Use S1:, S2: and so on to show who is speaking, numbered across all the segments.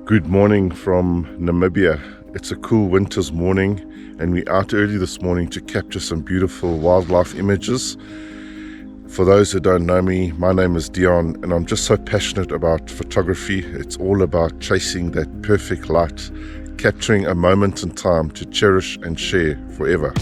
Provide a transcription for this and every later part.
S1: Good morning from Namibia. It's a cool winter's morning and we're out early this morning to capture some beautiful wildlife images. For those who don't know me, my name is Dion and I'm just so passionate about photography. It's all about chasing that perfect light, capturing a moment in time to cherish and share forever.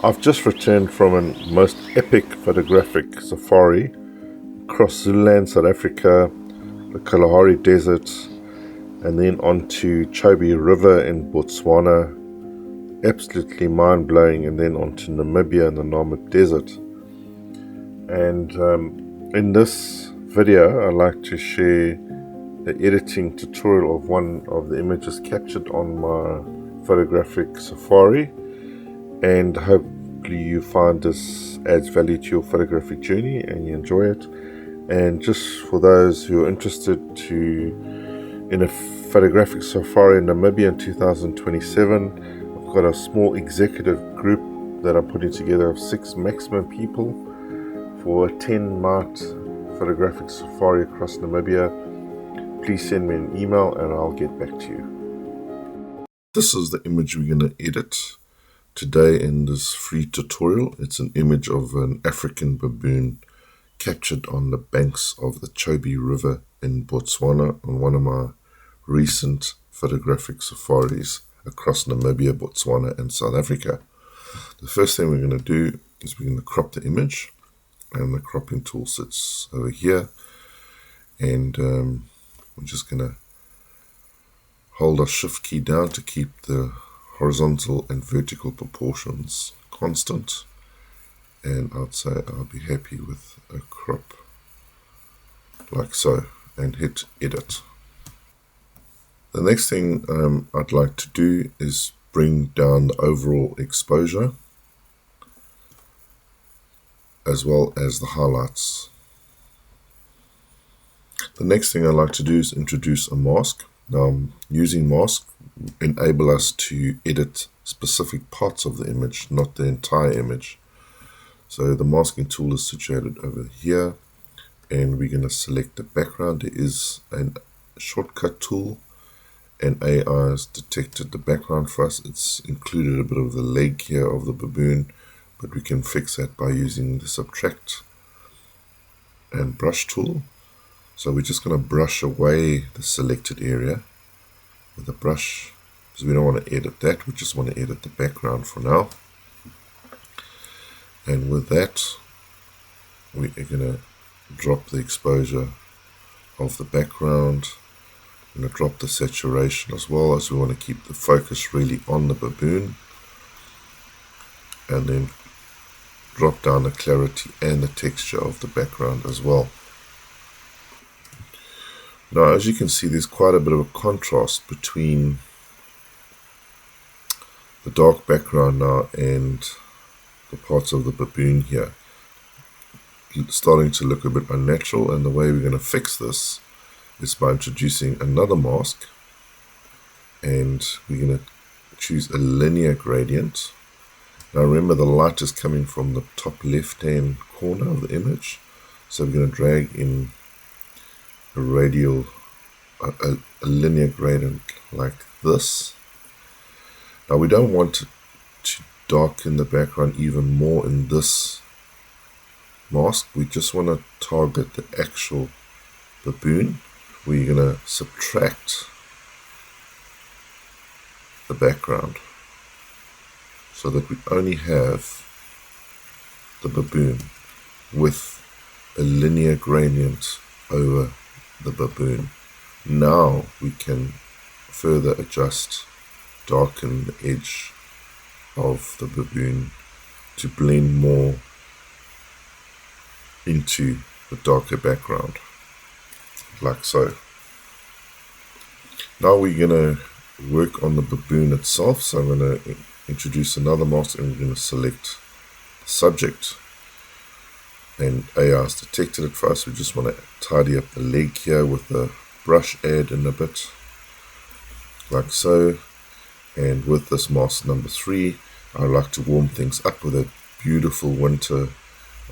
S1: I've just returned from a most epic photographic safari across Zululand, South Africa, the Kalahari Desert, and then onto Chobe River in Botswana. Absolutely mind-blowing, and then onto Namibia and the Namib Desert. And in this video, I'd like to share the editing tutorial of one of the images captured on my photographic safari, and hopefully you find this adds value to your photographic journey and you enjoy it. And just for those who are interested in a photographic safari in Namibia in 2027, I've got a small executive group that I'm putting together of 6 maximum people for a 10-night photographic safari across Namibia. Please send me an email and I'll get back to you. This is the image we're going to edit today in this free tutorial. It's an image of an African baboon captured on the banks of the Chobe River in Botswana on one of my recent photographic safaris across Namibia, Botswana and South Africa. The first thing we're going to do is we're going to crop the image, and the cropping tool sits over here, and we're just going to hold our shift key down to keep the horizontal and vertical proportions constant, and I'd say I'll be happy with a crop like so, and hit edit. The next thing I'd like to do is bring down the overall exposure as well as the highlights. The next thing I'd like to do is introduce a mask. Now, using mask enable us to edit specific parts of the image, not the entire image. So the masking tool is situated over here, and we're going to select the background. There is a shortcut tool, and AI has detected the background for us. It's included a bit of the leg here of the baboon, but we can fix that by using the subtract and brush tool. So we're just going to brush away the selected area with a brush, because we don't want to edit that, we just want to edit the background for now. And with that, we are going to drop the exposure of the background. I'm going to drop the saturation as well, as we want to keep the focus really on the baboon. And then drop down the clarity and the texture of the background as well. Now, as you can see, there's quite a bit of a contrast between the dark background now and the parts of the baboon here. It's starting to look a bit unnatural, and the way we're going to fix this is by introducing another mask, and we're going to choose a linear gradient. Now remember, the light is coming from the top left hand corner of the image, so we're going to drag in a radial, a linear gradient like this. Now we don't want to darken the background even more in this mask. We just want to target the actual baboon. We're going to subtract the background so that we only have the baboon with a linear gradient over the baboon. Now we can further adjust, darken the edge of the baboon to blend more into the darker background, like so. Now we're going to work on the baboon itself, so I'm going to introduce another mask, and we're going to select the subject, and AI has detected it for us. We just want to tidy up the leg here with the brush add in a bit, like so. And with this mask number 3, I like to warm things up with a beautiful winter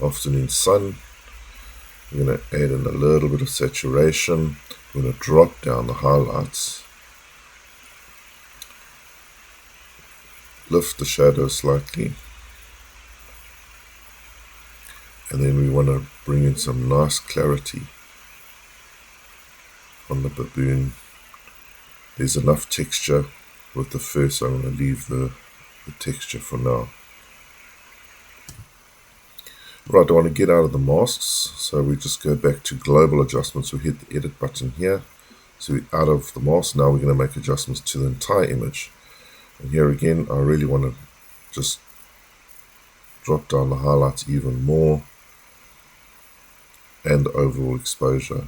S1: afternoon sun. We're going to add in a little bit of saturation. We're going to drop down the highlights, lift the shadow slightly, and then we want to bring in some nice clarity on the baboon. There's enough texture with the fur, so I'm going to leave the texture for now. Right, I want to get out of the masks, so we just go back to global adjustments. We hit the edit button here, so we're out of the mask. Now we're going to make adjustments to the entire image. And here again, I really want to just drop down the highlights even more and the overall exposure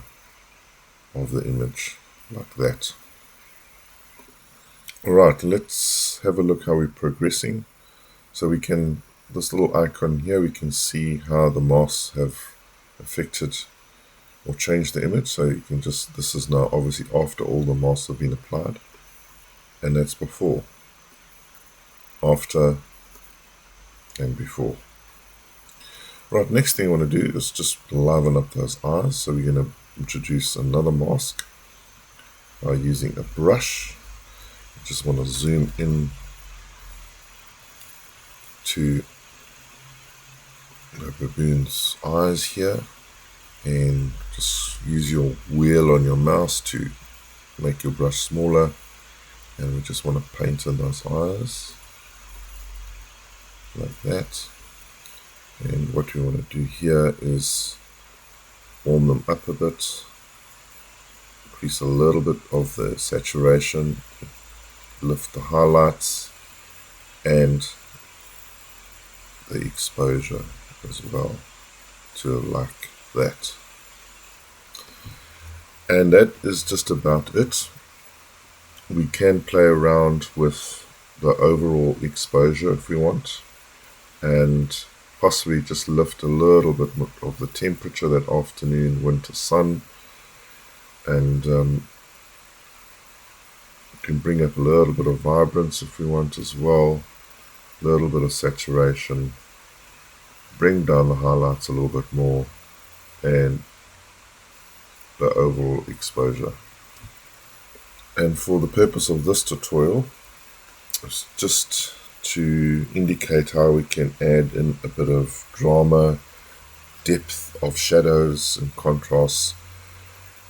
S1: of the image, like that. Alright, let's have a look how we're progressing. So we can, this little icon here, we can see how the masks have affected or changed the image. So you can just, this is now obviously after all the masks have been applied, and that's before, after, and before. Right, next thing I want to do is just liven up those eyes. So we're going to introduce another mask by using a brush. I just want to zoom in to the baboon's eyes here, and just use your wheel on your mouse to make your brush smaller, and we just want to paint in those eyes like that. And what we want to do here is warm them up a bit, increase a little bit of the saturation, lift the highlights and the exposure as well to like that. And that is just about it. We can play around with the overall exposure if we want, and possibly just lift a little bit of the temperature, that afternoon winter sun, and can bring up a little bit of vibrance if we want as well, a little bit of saturation, bring down the highlights a little bit more, and the overall exposure. And for the purpose of this tutorial, it's just to indicate how we can add in a bit of drama, depth of shadows and contrasts,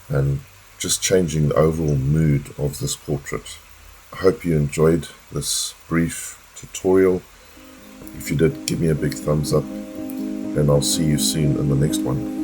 S1: and just changing the overall mood of this portrait. I hope you enjoyed this brief tutorial. If you did, give me a big thumbs up, and I'll see you soon in the next one.